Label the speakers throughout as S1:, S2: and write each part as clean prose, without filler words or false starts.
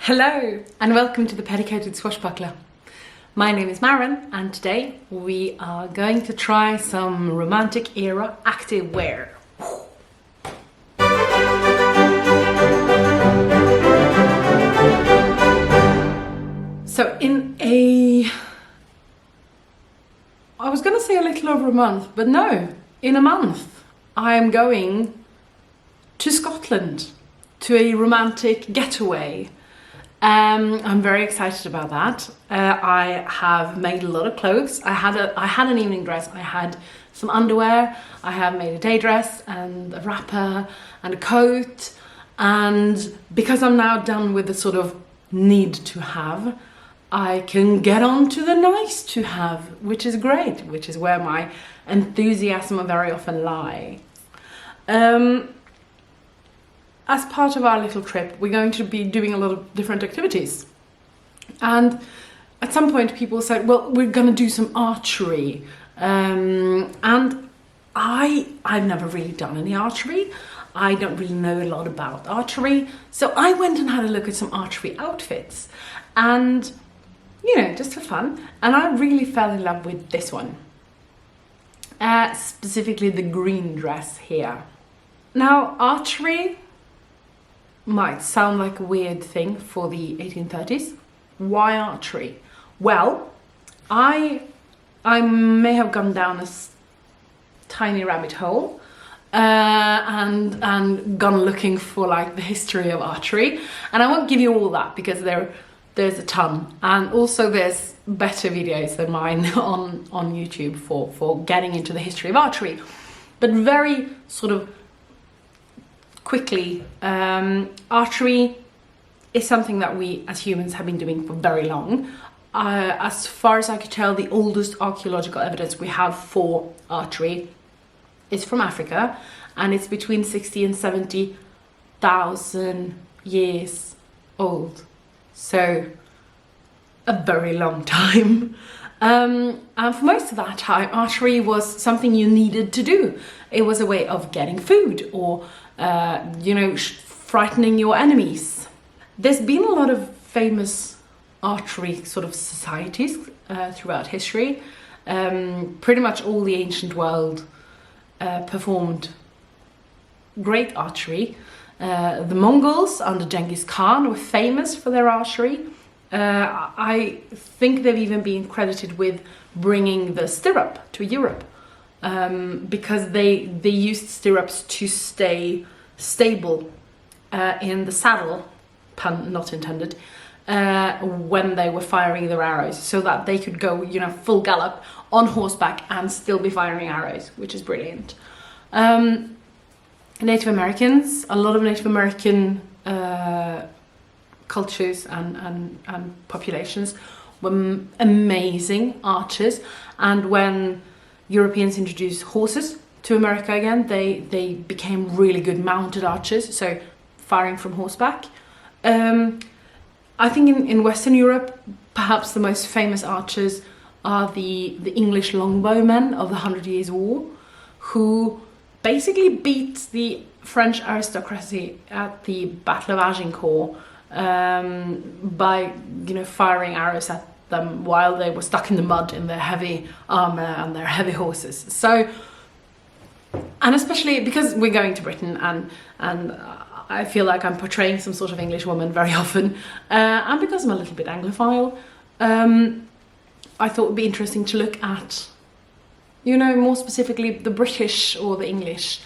S1: Hello and welcome to the Petticoated Swashbuckler. My name is Maren and today we are going to try some romantic era active wear. So I was going to say a little over a month, but no, in a month I am going to Scotland to a romantic getaway. I'm very excited about that. I have made a lot of clothes. I had an evening dress, I had some underwear, I have made a day dress and a wrapper and a coat, and because I'm now done with the sort of need to have, I can get on to the nice to have, which is great, which is where my enthusiasm very often lie. As part of our little trip, we're going to be doing a lot of different activities. And at some point people said, well, we're going to do some archery. And I've never really done any archery. I don't really know a lot about archery. So I went and had a look at some archery outfits. And, you know, just for fun. And I really fell in love with this one. Specifically the green dress here. Now, archery might sound like a weird thing for the 1830s. Why archery? Well, I may have gone down a tiny rabbit hole and gone looking for like the history of archery, and I won't give you all that because there's a ton, and also there's better videos than mine on YouTube for getting into the history of archery. But very sort of quickly, archery is something that we as humans have been doing for very long. As far as I could tell, the oldest archaeological evidence we have for archery is from Africa, and it's between 60 and 70,000 years old. So a very long time. And for most of that time, archery was something you needed to do. It was a way of getting food or frightening your enemies. There's been a lot of famous archery sort of societies throughout history. Pretty much all the ancient world performed great archery. The Mongols under Genghis Khan were famous for their archery. I think they've even been credited with bringing the stirrup to Europe. Because they used stirrups to stay stable in the saddle, pun not intended, when they were firing their arrows, so that they could go, full gallop on horseback and still be firing arrows, which is brilliant. Native Americans, a lot of Native American cultures and populations were amazing archers, and when Europeans introduced horses to America again, they became really good mounted archers, so firing from horseback. I think in Western Europe, perhaps the most famous archers are the English longbowmen of the 100 Years' War, who basically beat the French aristocracy at the Battle of Agincourt by firing arrows at them while they were stuck in the mud in their heavy armor and their heavy horses. So, and especially because we're going to Britain, and I feel like I'm portraying some sort of English woman very often, and because I'm a little bit Anglophile, I thought it would be interesting to look at, more specifically the British or the English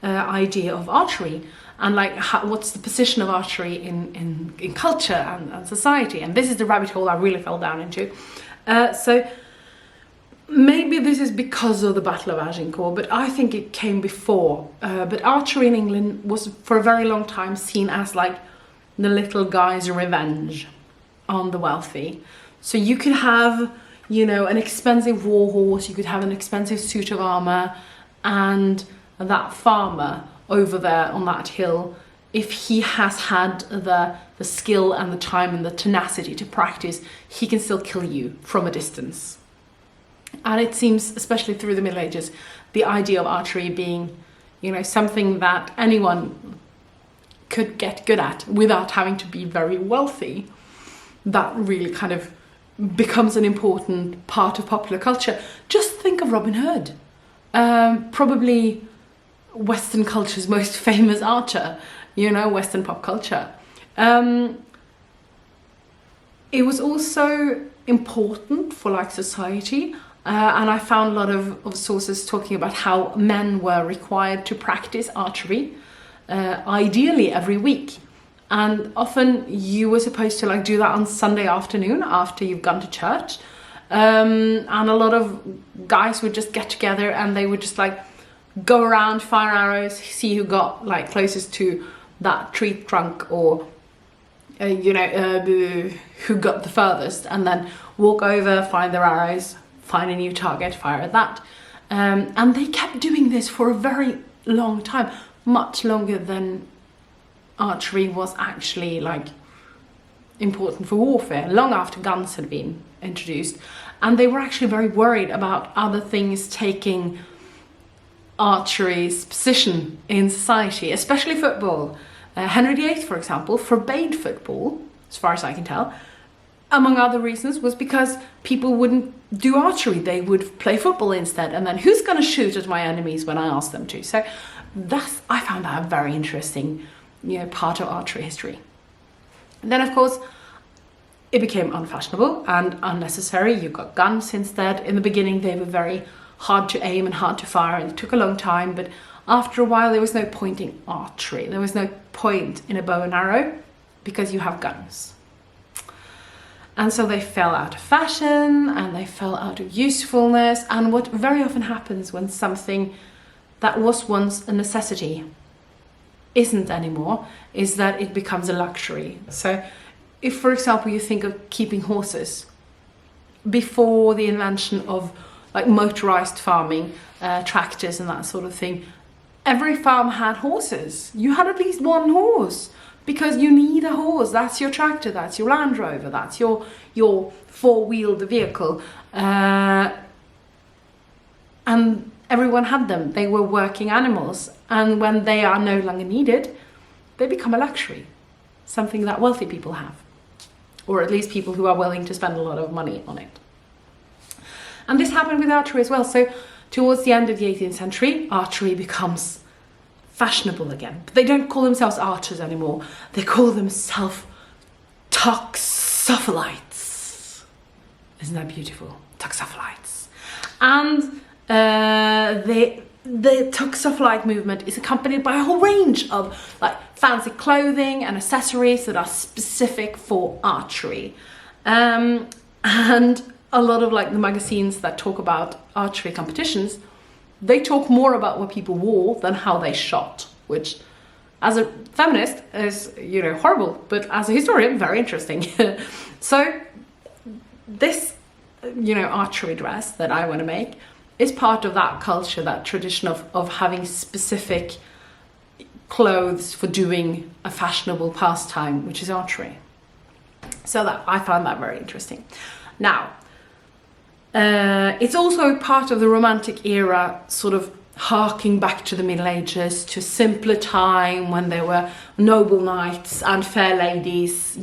S1: idea of archery, and like what's the position of archery in culture and society. And this is the rabbit hole I really fell down into. So maybe this is because of the Battle of Agincourt, but I think it came before. But archery in England was for a very long time seen as like the little guy's revenge on the wealthy. So you could have, an expensive war horse, you could have an expensive suit of armor, and that farmer over there on that hill, if he has had the skill and the time and the tenacity to practice, he can still kill you from a distance. And it seems, especially through the Middle Ages, the idea of archery being, something that anyone could get good at without having to be very wealthy, that really kind of becomes an important part of popular culture. Just think of Robin Hood, probably Western culture's most famous archer, you know, Western pop culture. It was also important for like society, and I found a lot of sources talking about how men were required to practice archery, ideally every week. And often you were supposed to like do that on Sunday afternoon after you've gone to church. And a lot of guys would just get together and they would just like go around, fire arrows, see who got like closest to that tree trunk, or who got the furthest, and then walk over, find their arrows, find a new target, fire at that. And they kept doing this for a very long time, much longer than archery was actually like important for warfare, long after guns had been introduced. And they were actually very worried about other things taking archery's position in society, especially football. Henry VIII, for example, forbade football, as far as I can tell, among other reasons, was because people wouldn't do archery. They would play football instead. And then who's going to shoot at my enemies when I ask them to? So I found that a very interesting, part of archery history. And then, of course, it became unfashionable and unnecessary. You got guns instead. In the beginning, they were very hard to aim and hard to fire, and it took a long time. But after a while, there was no point in archery. There was no point in a bow and arrow because you have guns. And so they fell out of fashion and they fell out of usefulness. And what very often happens when something that was once a necessity isn't anymore is that it becomes a luxury. So if, for example, you think of keeping horses, before the invention of like motorized farming, tractors and that sort of thing, every farm had horses. You had at least one horse because you need a horse. That's your tractor, that's your Land Rover, that's your four-wheeled vehicle. And everyone had them. They were working animals. And when they are no longer needed, they become a luxury, something that wealthy people have, or at least people who are willing to spend a lot of money on it. And this happened with archery as well. So towards the end of the 18th century, archery becomes fashionable again. But they don't call themselves archers anymore. They call themselves toxophilites. Isn't that beautiful? Toxophilites. And the toxophilite movement is accompanied by a whole range of like fancy clothing and accessories that are specific for archery. And a lot of like the magazines that talk about archery competitions, they talk more about what people wore than how they shot, which as a feminist is, horrible, but as a historian, very interesting. So this, archery dress that I want to make is part of that culture, that tradition of having specific clothes for doing a fashionable pastime, which is archery. So that I found that very interesting. Now, it's also part of the Romantic era, sort of harking back to the Middle Ages, to a simpler time when there were noble knights and fair ladies,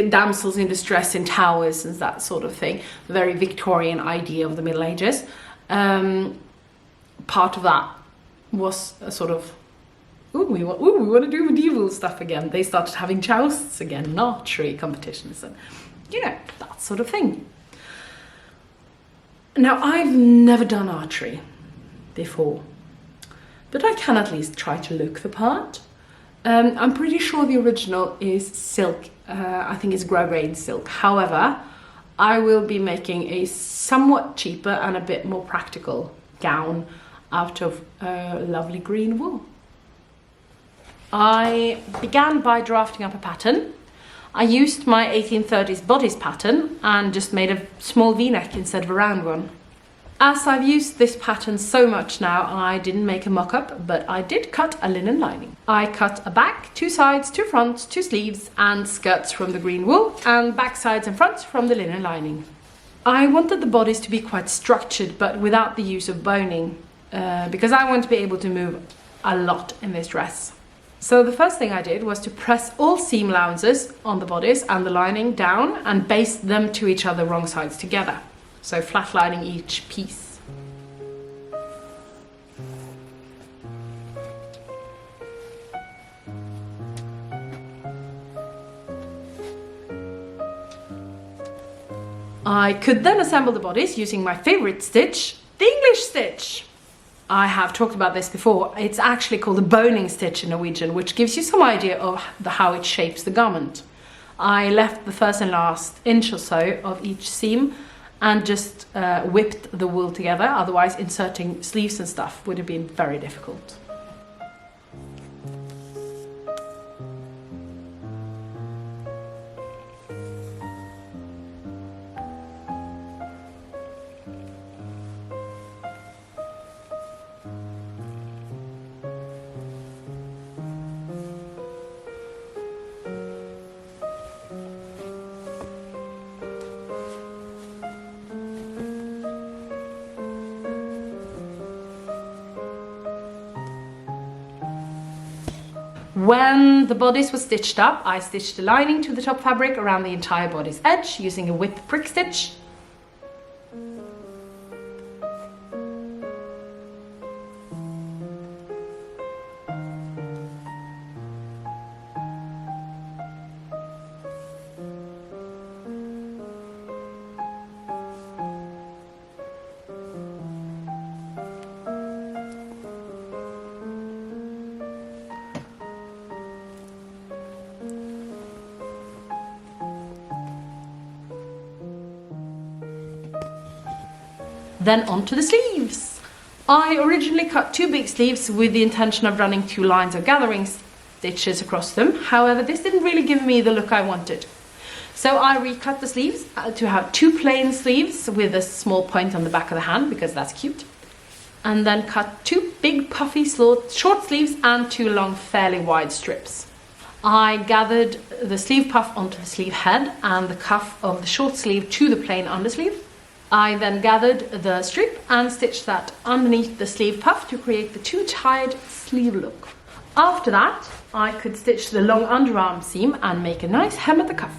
S1: damsels in distress in towers and that sort of thing. The very Victorian idea of the Middle Ages. Part of that was a sort of, we want to do medieval stuff again. They started having jousts again, and archery competitions, and that sort of thing. Now, I've never done archery before, but I can at least try to look the part. I'm pretty sure the original is silk. I think it's grosgrain silk. However, I will be making a somewhat cheaper and a bit more practical gown out of lovely green wool. I began by drafting up a pattern. I used my 1830s bodice pattern and just made a small v-neck instead of a round one. As I've used this pattern so much now, I didn't make a mock-up, but I did cut a linen lining. I cut a back, 2 sides, 2 fronts, 2 sleeves and skirts from the green wool, and back sides and fronts from the linen lining. I wanted the bodice to be quite structured, but without the use of boning, because I want to be able to move a lot in this dress. So the first thing I did was to press all seam allowances on the bodice and the lining down and baste them to each other wrong sides together. So flat lining each piece. I could then assemble the bodice using my favorite stitch, the English stitch. I have talked about this before. It's actually called a boning stitch in Norwegian, which gives you some idea of how it shapes the garment. I left the first and last inch or so of each seam and just whipped the wool together, otherwise inserting sleeves and stuff would have been very difficult. When the bodice was stitched up, I stitched the lining to the top fabric around the entire bodice edge using a whip prick stitch. Then onto the sleeves. I originally cut two big sleeves with the intention of running two lines of gathering stitches across them. However, this didn't really give me the look I wanted. So I recut the sleeves to have two plain sleeves with a small point on the back of the hand because that's cute. And then cut two big puffy short sleeves and two long fairly wide strips. I gathered the sleeve puff onto the sleeve head and the cuff of the short sleeve to the plain undersleeve. I then gathered the strip and stitched that underneath the sleeve puff to create the two-tied sleeve look. After that, I could stitch the long underarm seam and make a nice hem at the cuff.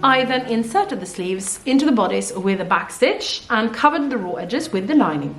S1: I then inserted the sleeves into the bodice with a back stitch and covered the raw edges with the lining.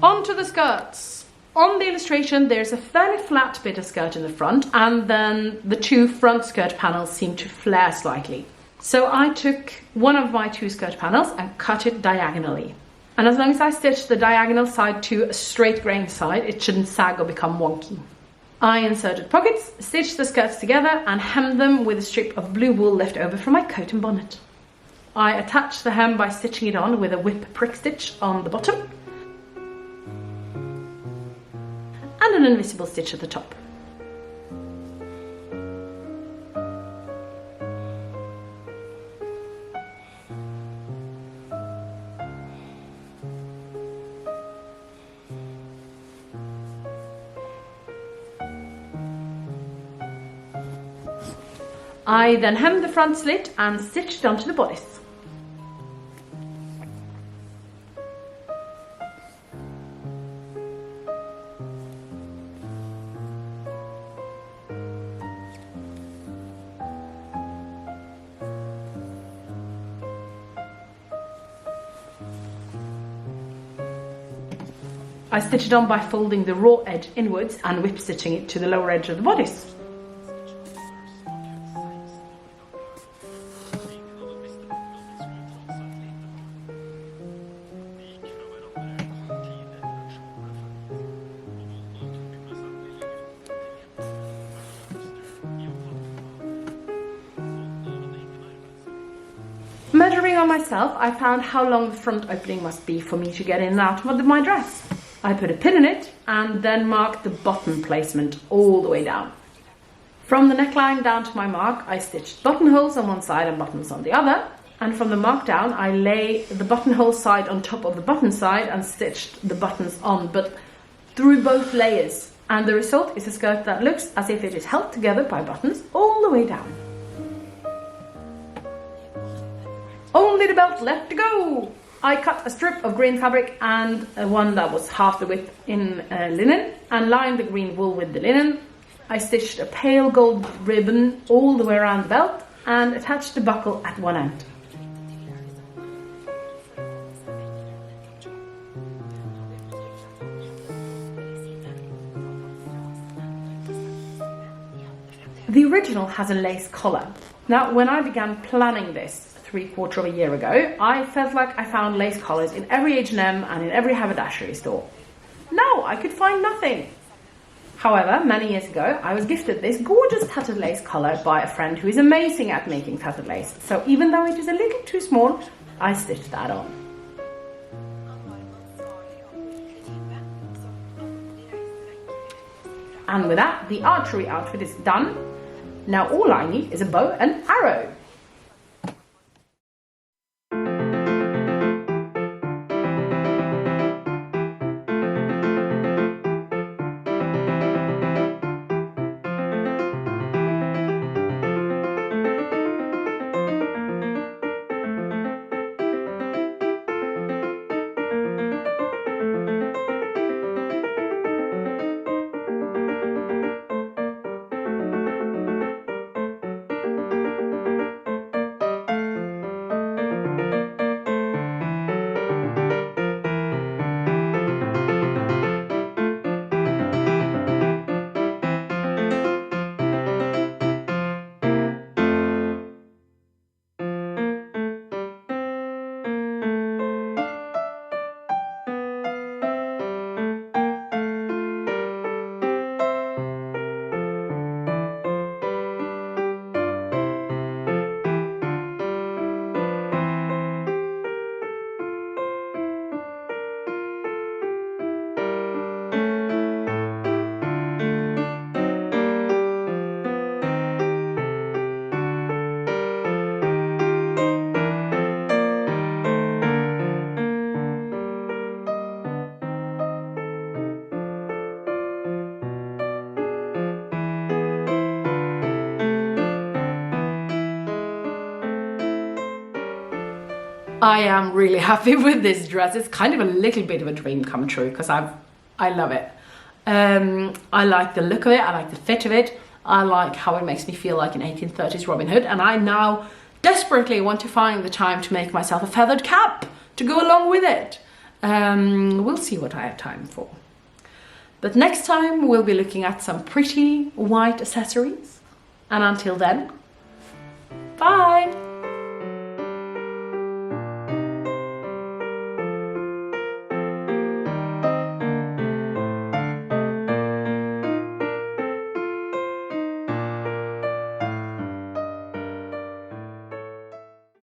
S1: On to the skirts. On the illustration there's a fairly flat bit of skirt in the front and then the two front skirt panels seem to flare slightly. So I took one of my two skirt panels and cut it diagonally. And as long as I stitch the diagonal side to a straight grain side, it shouldn't sag or become wonky. I inserted pockets, stitched the skirts together and hemmed them with a strip of blue wool left over from my coat and bonnet. I attached the hem by stitching it on with a whip prick stitch on the bottom and an invisible stitch at the top. I then hemmed the front slit and stitched it onto the bodice. I stitch it on by folding the raw edge inwards and whip stitching it to the lower edge of the bodice. Measuring on myself, I found how long the front opening must be for me to get in and out of my dress. I put a pin in it and then marked the bottom placement all the way down. From the neckline down to my mark, I stitched buttonholes on one side and buttons on the other. And from the mark down, I lay the buttonhole side on top of the button side and stitched the buttons on, but through both layers. And the result is a skirt that looks as if it is held together by buttons all the way down. Only the belt left to go! I cut a strip of green fabric and one that was half the width in linen and lined the green wool with the linen. I stitched a pale gold ribbon all the way around the belt and attached the buckle at one end. The original has a lace collar. Now, when I began planning this 3/4 of a year ago, I felt like I found lace collars in every H&M and in every haberdashery store. Now I could find nothing. However, many years ago, I was gifted this gorgeous tattered lace collar by a friend who is amazing at making tattered lace. So even though it is a little too small, I stitched that on. And with that, the archery outfit is done. Now all I need is a bow and arrow. I am really happy with this dress. It's kind of a little bit of a dream come true because I love it. I like the look of it, I like the fit of it, I like how it makes me feel like an 1830s Robin Hood, and I now desperately want to find the time to make myself a feathered cap to go along with it. We'll see what I have time for. But next time we'll be looking at some pretty white accessories, and until then, bye!